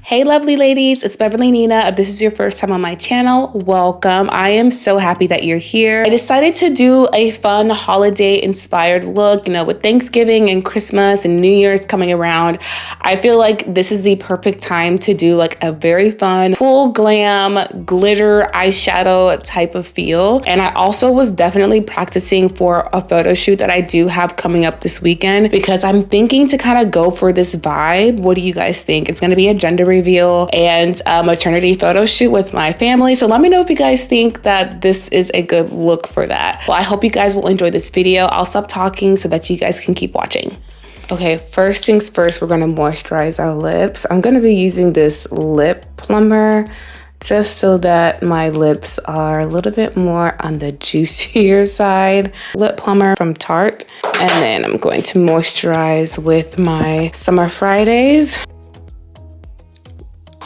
Hey lovely ladies, it's Beverly Nina. If this is your first time on my channel, welcome. I am so happy that you're here. I decided to do a fun holiday inspired look, with Thanksgiving and Christmas and New Year's coming around. I feel like this is the perfect time to do like a very fun, full glam, glitter eyeshadow type of feel. And I also was definitely practicing for a photo shoot that I do have coming up this weekend because I'm thinking to kind of go for this vibe. What do you guys think? It's going to be a gender reveal and a maternity photo shoot with my family. So let me know if you guys think that this is a good look for that. Well, I hope you guys will enjoy this video. I'll stop talking so that you guys can keep watching. Okay, first things first, we're going to moisturize our lips. I'm going to be using this lip plumber just so that my lips are a little bit more on the juicier side. Lip plumber from Tarte. And then I'm going to moisturize with my Summer Fridays.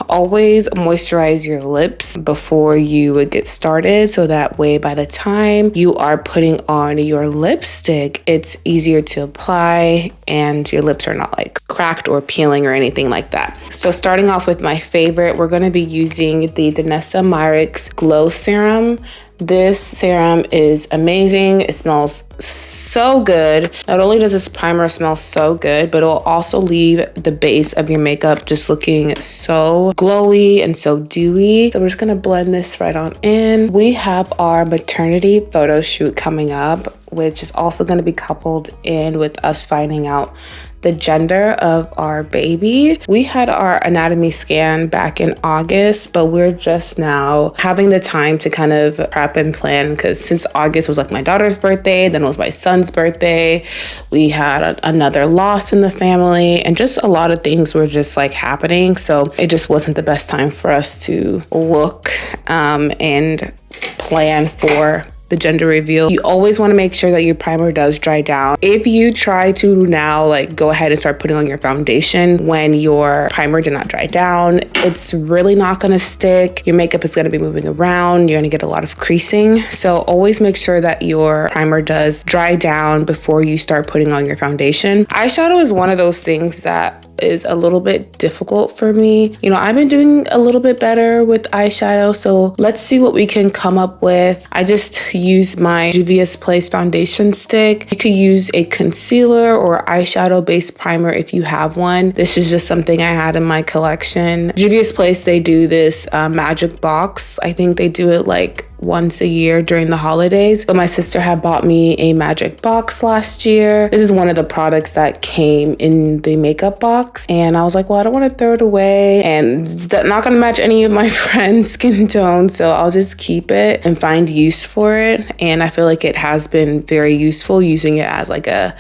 Always moisturize your lips before you get started, so that way by the time you are putting on your lipstick, it's easier to apply and your lips are not like cracked or peeling or anything like that. So starting off with my favorite, we're going to be using the Danessa Myricks Glow Serum. This serum is amazing. It smells so good. Not only does this primer smell so good, but it'll also leave the base of your makeup just looking so glowy and so dewy. So we're just gonna blend this right on in. We have our maternity photo shoot coming up, which is also gonna be coupled in with us finding out the gender of our baby. We had our anatomy scan back in August, but we're just now having the time to kind of prep and plan because since August was like my daughter's birthday, then it was my son's birthday. We had another loss in the family and just a lot of things were just like happening. So it just wasn't the best time for us to look and plan for the gender reveal. You always want to make sure that your primer does dry down. If you try to now like go ahead and start putting on your foundation when your primer did not dry down, it's really not going to stick. Your makeup is going to be moving around. You're going to get a lot of creasing. So always make sure that your primer does dry down before you start putting on your foundation. Eyeshadow is one of those things that is a little bit difficult for me. I've been doing a little bit better with eyeshadow, so let's see what we can come up with. I just use my Juvia's Place foundation stick. You could use a concealer or eyeshadow based primer if you have one. This is just something I had in my collection. Juvia's Place, they do this magic box. I think they do it like once a year during the holidays. So my sister had bought me a magic box last year. This is one of the products that came in the makeup box. And I was like, well, I don't want to throw it away. And it's not going to match any of my friends' skin tone. So I'll just keep it and find use for it. And I feel like it has been very useful using it as like a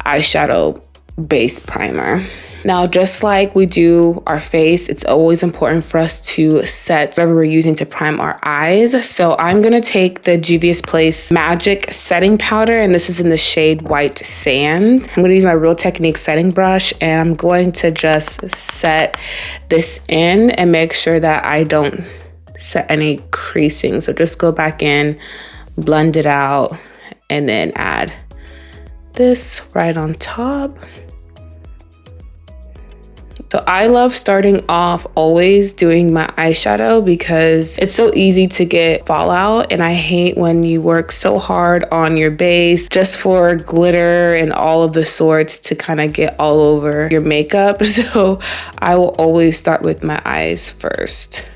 eyeshadow based primer. Now, just like we do our face, it's always important for us to set whatever we're using to prime our eyes. So I'm going to take the Juvia's Place Magic Setting Powder, and this is in the shade White Sand. I'm going to use my Real Technique setting brush, and I'm going to just set this in and make sure that I don't set any creasing. So just go back in, blend it out, and then add this right on top. So I love starting off always doing my eyeshadow because it's so easy to get fallout, and I hate when you work so hard on your base just for glitter and all of the sorts to kind of get all over your makeup. So I will always start with my eyes first.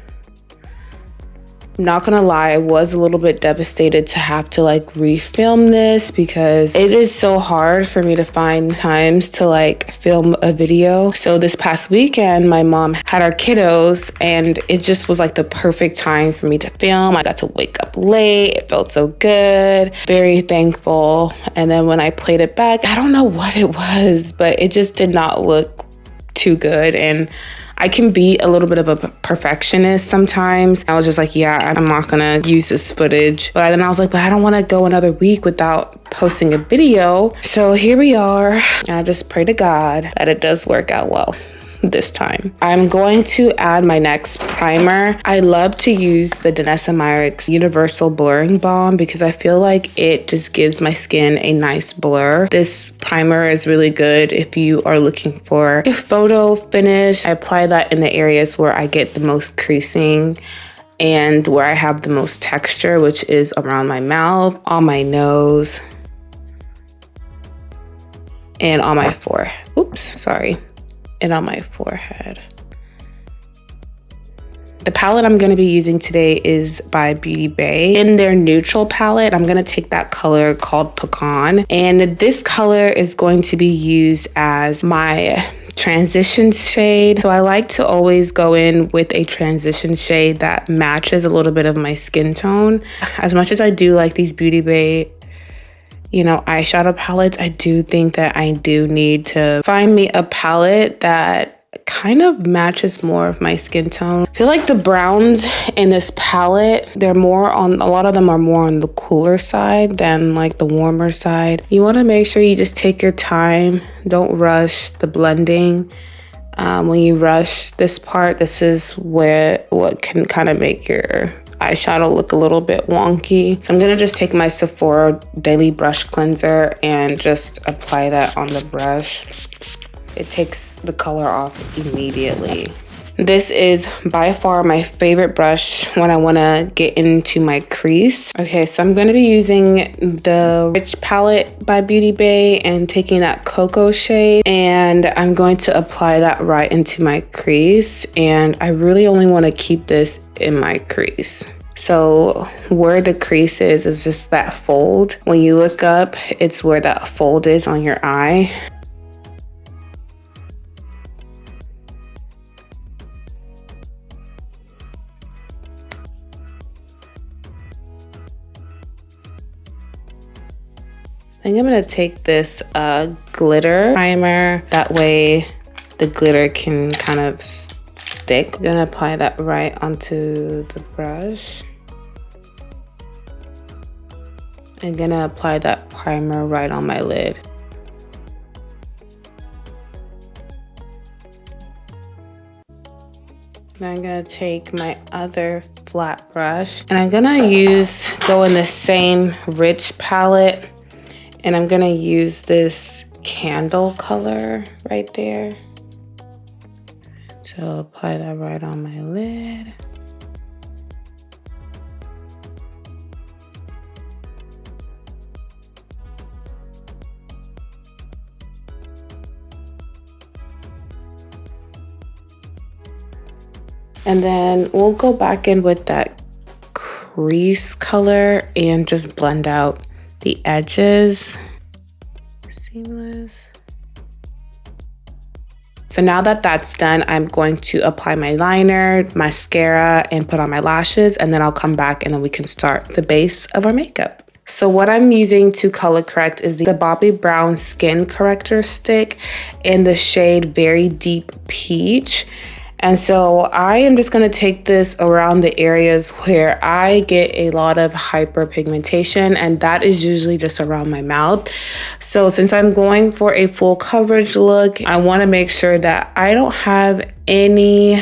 Not gonna lie, I was a little bit devastated to have to like refilm this because it is so hard for me to find times to like film a video. So this past weekend, my mom had our kiddos and it just was like the perfect time for me to film. I got to wake up late. It felt so good. Very thankful. And then when I played it back, I don't know what it was, but it just did not look too good. And I can be a little bit of a perfectionist sometimes. I was just like, yeah, I'm not gonna use this footage. But then I was like, but I don't wanna go another week without posting a video. So here we are. I just pray to God that it does work out well. this time. I'm going to add my next primer. I love to use the Danessa Myricks Universal Blurring Balm because I feel like it just gives my skin a nice blur. This primer is really good if you are looking for a photo finish. I apply that in the areas where I get the most creasing and where I have the most texture, which is around my mouth, on my nose, and on my forehead. Oops, sorry. And on my forehead. The palette I'm going to be using today is by Beauty Bay. In their neutral palette, I'm going to take that color called Pecan. And this color is going to be used as my transition shade. So I like to always go in with a transition shade that matches a little bit of my skin tone. As much as I do like these Beauty Bay, you know, eyeshadow palettes, I do think that I do need to find me a palette that kind of matches more of my skin tone. I feel like the browns in this palette, they're more on, a lot of them are more on the cooler side than like the warmer side. You want to make sure you just take your time. Don't rush the blending. When you rush this part, this is what can kind of make your eyeshadow look a little bit wonky. So I'm gonna just take my Sephora Daily Brush Cleanser and just apply that on the brush. It takes the color off immediately. This is by far my favorite brush when I want to get into my crease. Okay, so I'm going to be using the Rich palette by Beauty Bay and taking that cocoa shade, and I'm going to apply that right into my crease. And I really only want to keep this in my crease. So where the crease is just that fold. When you look up, it's where that fold is on your eye. I think I'm gonna take this glitter primer. That way the glitter can kind of stick. I'm gonna apply that right onto the brush. I'm gonna apply that primer right on my lid. Now I'm gonna take my other flat brush and I'm gonna go in the same Rich palette. And I'm gonna use this candle color right there. So I'll apply that right on my lid. And then we'll go back in with that crease color and just blend out the edges. Seamless. So now that that's done, I'm going to apply my liner, mascara, and put on my lashes, and then I'll come back and then we can start the base of our makeup. So what I'm using to color correct is the Bobbi Brown Skin Corrector Stick in the shade Very Deep Peach. And so I am just going to take this around the areas where I get a lot of hyperpigmentation, and that is usually just around my mouth. So since I'm going for a full coverage look, I want to make sure that I don't have any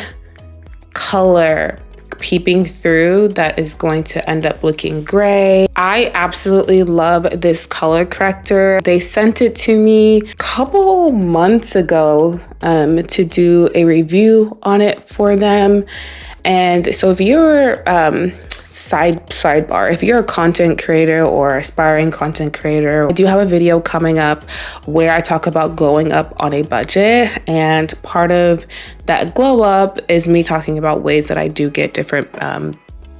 color peeping through that is going to end up looking gray. I absolutely love this color corrector. They sent it to me a couple months ago to do a review on it for them. And so if you're sidebar, if you're a content creator or aspiring content creator, I do have a video coming up where I talk about glowing up on a budget, and part of that glow up is me talking about ways that I do get different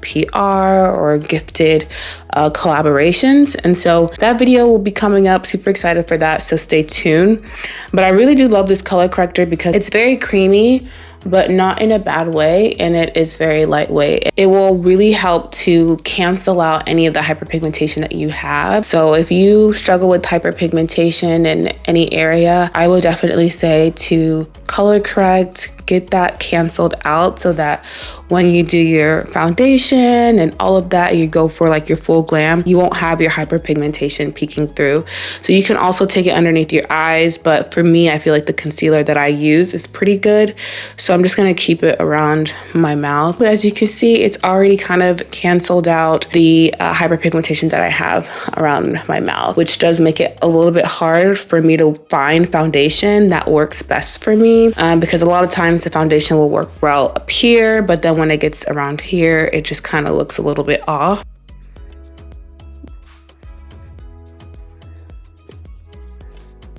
PR or gifted collaborations. And so that video will be coming up. Super excited for that, so stay tuned. But I really do love this color corrector because it's very creamy, but not in a bad way, and it is very lightweight. It will really help to cancel out any of the hyperpigmentation that you have. So if you struggle with hyperpigmentation in any area, I would definitely say to color correct, get that canceled out so that when you do your foundation and all of that, you go for like your full glam, you won't have your hyperpigmentation peeking through. So you can also take it underneath your eyes, but for me, I feel like the concealer that I use is pretty good. So I'm just gonna keep it around my mouth. But as you can see, it's already kind of canceled out the hyperpigmentation that I have around my mouth, which does make it a little bit hard for me to find foundation that works best for me, because a lot of times the foundation will work well up here, but then when it gets around here, it just kind of looks a little bit off.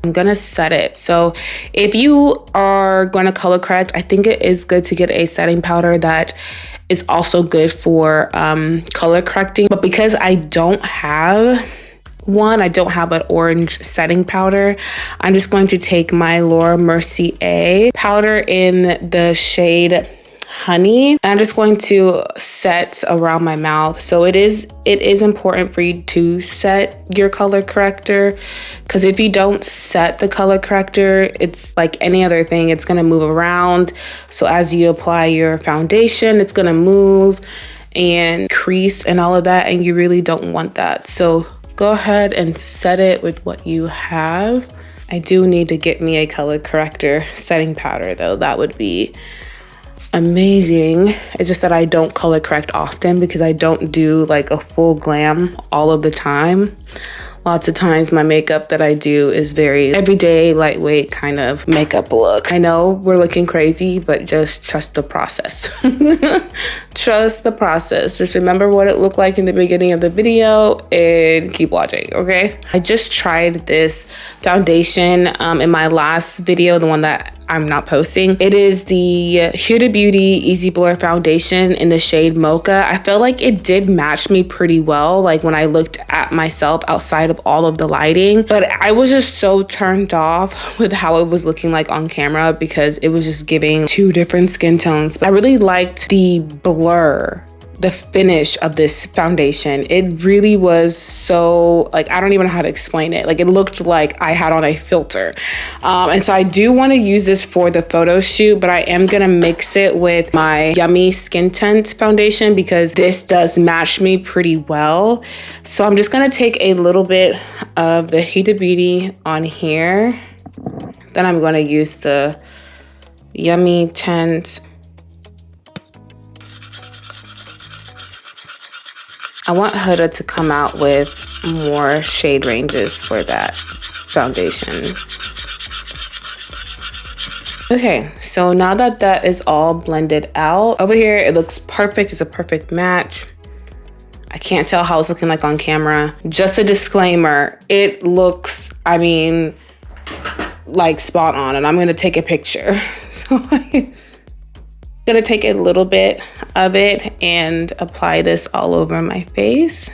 I'm gonna set it. So if you are gonna color correct, I think it is good to get a setting powder that is also good for color correcting. But because I don't have one, I don't have an orange setting powder, I'm just going to take my Laura Mercier powder in the shade Honey, and I'm just going to set around my mouth. So it is important for you to set your color corrector, because if you don't set the color corrector, it's like any other thing, it's going to move around. So as you apply your foundation, it's going to move and crease and all of that, and you really don't want that. So go ahead and set it with what you have. I do need to get me a color corrector setting powder though. That would be amazing. It's just that I don't color correct often because I don't do like a full glam all of the time. Lots of times my makeup that I do is very everyday, lightweight kind of makeup look. I know we're looking crazy, but just trust the process. Trust the process. Just remember what it looked like in the beginning of the video and keep watching, okay? I just tried this foundation in my last video, the one that I'm not posting. It is the Huda Beauty Easy Blur foundation in the shade Mocha. I felt like it did match me pretty well, like when I looked at myself outside of all of the lighting, but I was just so turned off with how it was looking like on camera because it was just giving two different skin tones. But I really liked the blur, the finish of this foundation. It really was so, like, I don't even know how to explain it. Like, it looked like I had on a filter. And so I do want to use this for the photo shoot, but I am going to mix it with my Yummy Skin Tint foundation because this does match me pretty well. So I'm just going to take a little bit of the Huda Beauty on here. Then I'm going to use the Yummy Tint. I want Huda to come out with more shade ranges for that foundation. Okay, so now that that is all blended out, over here it looks perfect. It's a perfect match. I can't tell how it's looking like on camera. Just a disclaimer, it looks, I mean, like spot on, and I'm gonna take a picture. Gonna take a little bit of it and apply this all over my face.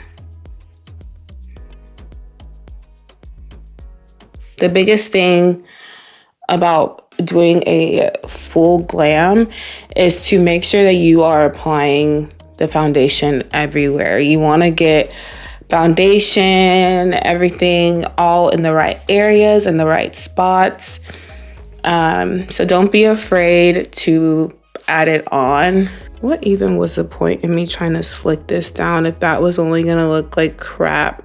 The biggest thing about doing a full glam is to make sure that you are applying the foundation everywhere. You want to get foundation, everything all in the right areas and the right spots. So don't be afraid to add it on. What even was the point in me trying to slick this down if that was only gonna look like crap?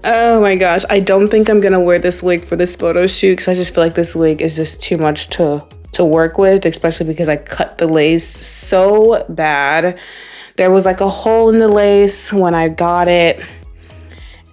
Oh my gosh, I don't think I'm gonna wear this wig for this photo shoot because I just feel like this wig is just too much to work with, especially because I cut the lace so bad. There was like a hole in the lace when I got it.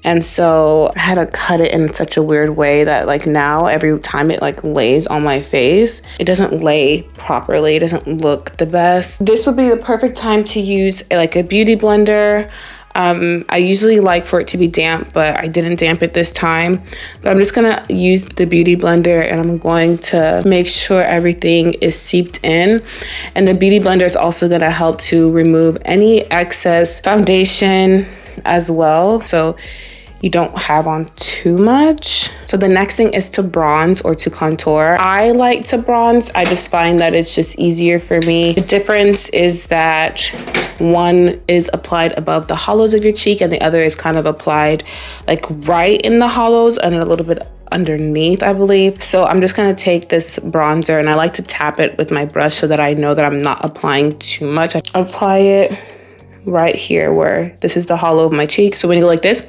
And so I had to cut it in such a weird way that like now every time it like lays on my face, it doesn't lay properly. It doesn't look the best. This would be the perfect time to use like a beauty blender. I usually like for it to be damp, but I didn't damp it this time. But I'm just gonna use the beauty blender and I'm going to make sure everything is seeped in. And the beauty blender is also gonna help to remove any excess foundation as well. So you don't have on too much. So the next thing is to bronze or to contour. I like to bronze. I just find that it's just easier for me. The difference is that one is applied above the hollows of your cheek and the other is kind of applied like right in the hollows and a little bit underneath, I believe. So I'm just gonna take this bronzer and I like to tap it with my brush so that I know that I'm not applying too much. I apply it right here where this is the hollow of my cheek. So when you go like this,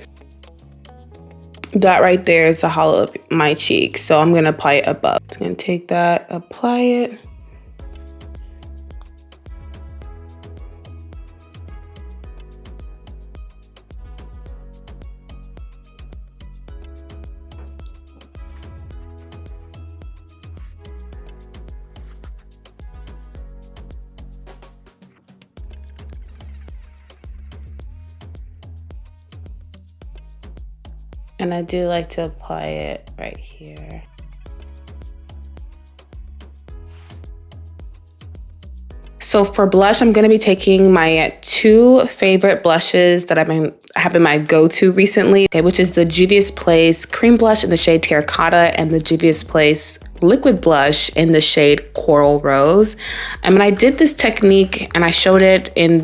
that right there is the hollow of my cheek. So I'm gonna apply it above. I'm gonna take that, apply it. And I do like to apply it right here. So for blush, I'm gonna be taking my two favorite blushes that have been my go-to recently, okay, which is the Juvia's Place Cream Blush in the shade Terracotta and the Juvia's Place Liquid Blush in the shade Coral Rose. And when I did this technique and I showed it in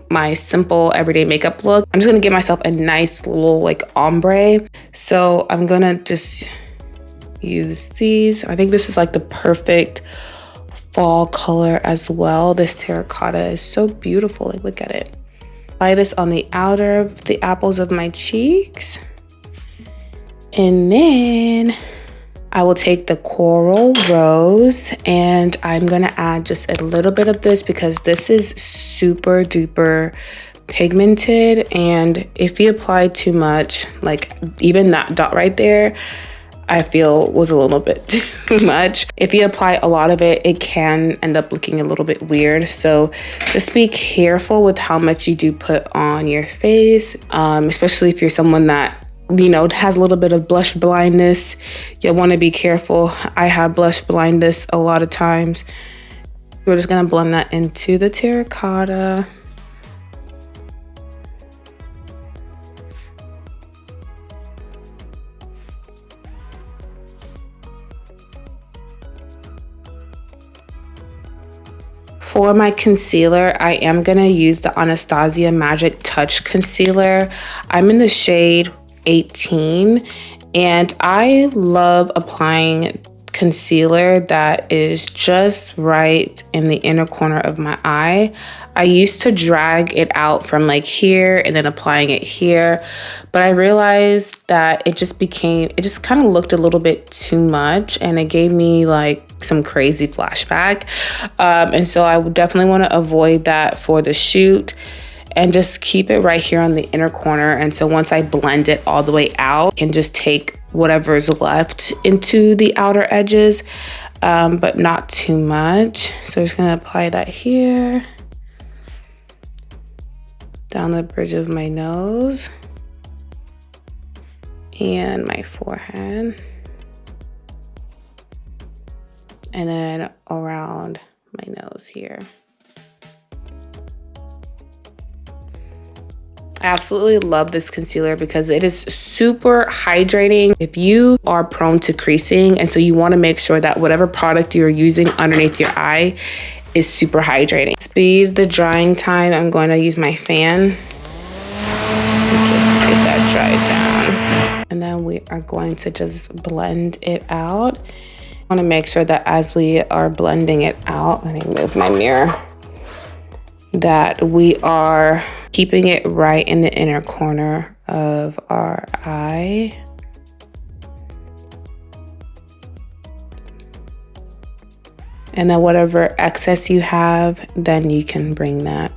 my simple everyday makeup look, I'm just gonna give myself a nice little like ombre. So I'm gonna just use these. I think this is like the perfect fall color as well. This terracotta is so beautiful. Like, look at it. Apply this on the outer of the apples of my cheeks. And then I will take the Coral Rose and I'm gonna add just a little bit of this because this is super duper pigmented. And if you apply too much, like even that dot right there, I feel was a little bit too much. If you apply a lot of it, it can end up looking a little bit weird. So just be careful with how much you do put on your face, especially if you're someone that, you know, has a little bit of blush blindness. You'll want to be careful. I have blush blindness a lot of times. We're just gonna blend that into the terracotta. For my concealer, I am gonna use the Anastasia Magic Touch Concealer. I'm in the shade 18, and I love applying concealer that is just right in the inner corner of my eye. I used to drag it out from like here and then applying it here, but I realized that it just kind of looked a little bit too much and it gave me like some crazy flashback. And so I would definitely want to avoid that for the shoot and just keep it right here on the inner corner. And so once I blend it all the way out, I can just take whatever's left into the outer edges, but not too much. So I'm just gonna apply that here, down the bridge of my nose and my forehead, and then around my nose here. I absolutely love this concealer because it is super hydrating. If you are prone to creasing and so you want to make sure that whatever product you're using underneath your eye is super hydrating. Speed the drying time, I'm going to use my fan. Just get that dried down. And then we are going to just blend it out. I want to make sure that as we are blending it out, let me move my mirror, that we are keeping it right in the inner corner of our eye. And then whatever excess you have, then you can bring that.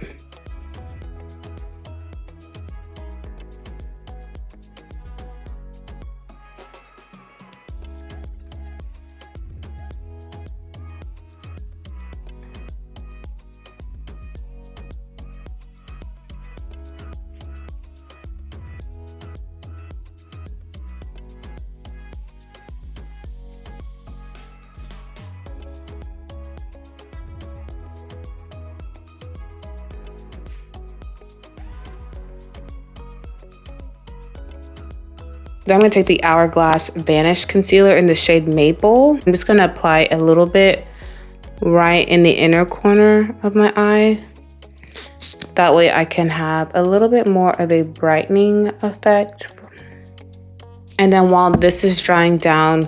Then I'm going to take the Hourglass Vanish Concealer in the shade Maple. I'm just going to apply a little bit right in the inner corner of my eye. That way I can have a little bit more of a brightening effect. And then while this is drying down,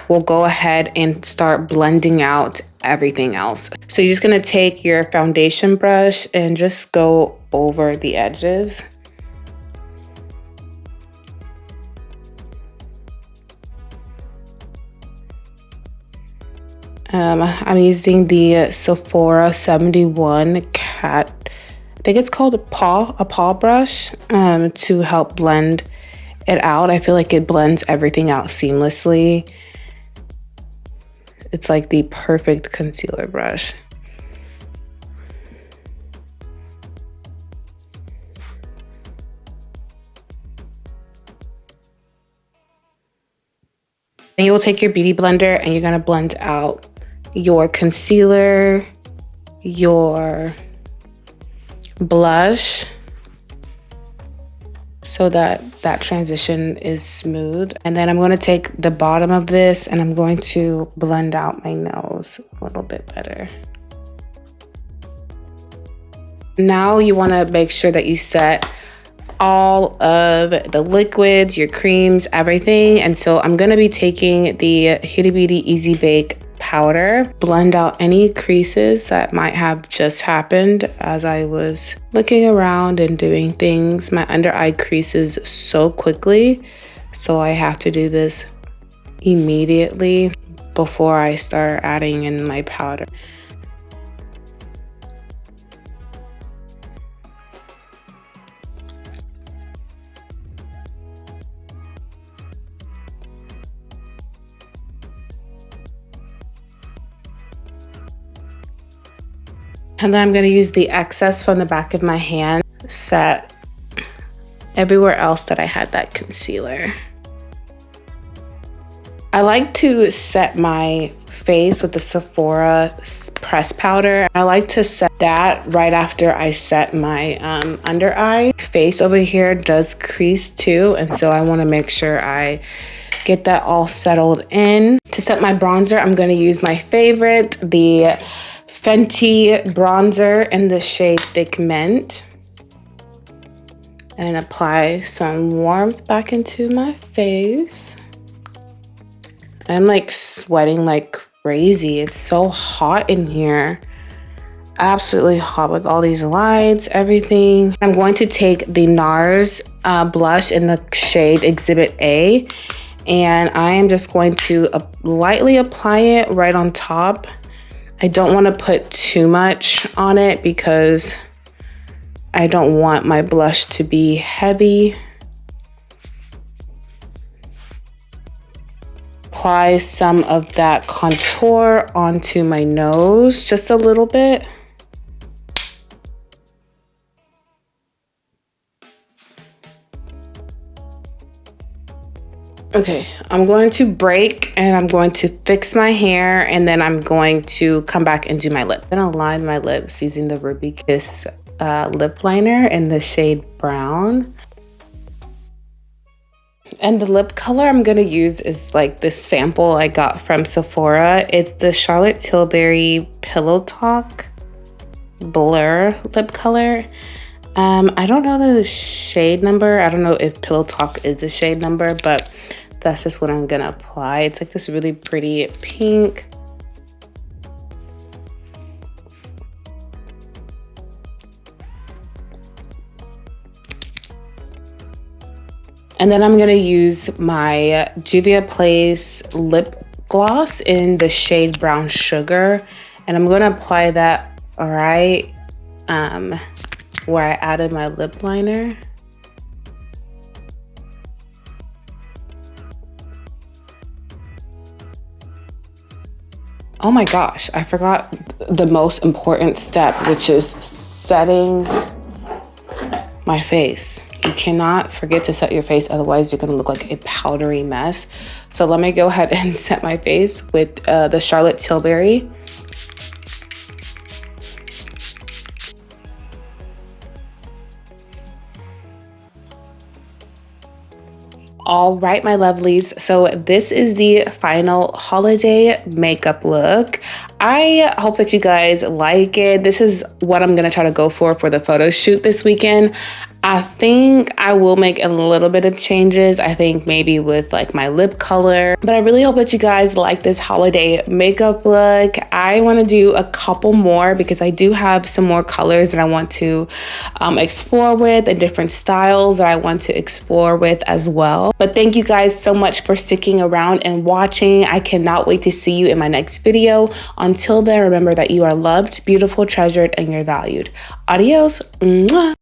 we'll go ahead and start blending out everything else. So you're just going to take your foundation brush and just go over the edges. I'm using the Sephora 71 Cat, I think it's called a paw brush, to help blend it out. I feel like it blends everything out seamlessly. It's like the perfect concealer brush. Then you will take your beauty blender and you're gonna blend out your concealer, your blush, so that that transition is smooth. And then I'm going to take the bottom of this and I'm going to blend out my nose a little bit better. Now you want to make sure that you set all of the liquids, your creams, everything. And so I'm going to be taking the Huda Beauty Easy Bake powder, blend out any creases that might have just happened as I was looking around and doing things. My under eye creases so quickly, so I have to do this immediately before I start adding in my powder. And then I'm going to use the excess from the back of my hand, set everywhere else that I had that concealer. I like to set my face with the Sephora press powder. I like to set that right after I set my under eye. Face over here does crease too, and so I want to make sure I get that all settled in. To set my bronzer, I'm going to use my favorite, the Fenty bronzer in the shade Thick Mint, and apply some warmth back into my face. I'm like sweating like crazy. It's so hot in here. Absolutely hot with all these lights, everything. I'm going to take the NARS blush in the shade Exhibit A, and I am just going to lightly apply it right on top. I don't want to put too much on it because I don't want my blush to be heavy. Apply some of that contour onto my nose, just a little bit. Okay, I'm going to break and I'm going to fix my hair, and then I'm going to come back and do my lip. I'm gonna line my lips using the Ruby Kiss lip liner in the shade Brown. And the lip color I'm gonna use is like this sample I got from Sephora. It's the Charlotte Tilbury Pillow Talk Blur lip color. I don't know the shade number. I don't know if Pillow Talk is a shade number, but that's just what I'm gonna apply. It's like this really pretty pink. And then I'm gonna use my Juvia's Place lip gloss in the shade Brown Sugar. And I'm gonna apply that right where I added my lip liner. Oh my gosh, I forgot the most important step, which is setting my face. You cannot forget to set your face, otherwise you're gonna look like a powdery mess. So let me go ahead and set my face with the Charlotte Tilbury. All right, my lovelies. So this is the final holiday makeup look. I hope that you guys like it. This is what I'm gonna try to go for the photo shoot this weekend. I think I will make a little bit of changes. I think maybe with like my lip color, but I really hope that you guys like this holiday makeup look. I want to do a couple more because I do have some more colors that I want to explore with, and different styles that I want to explore with as well. But thank you guys so much for sticking around and watching. I cannot wait to see you in my next video. Until then, remember that you are loved, beautiful, treasured, and you're valued. Adios. Mwah.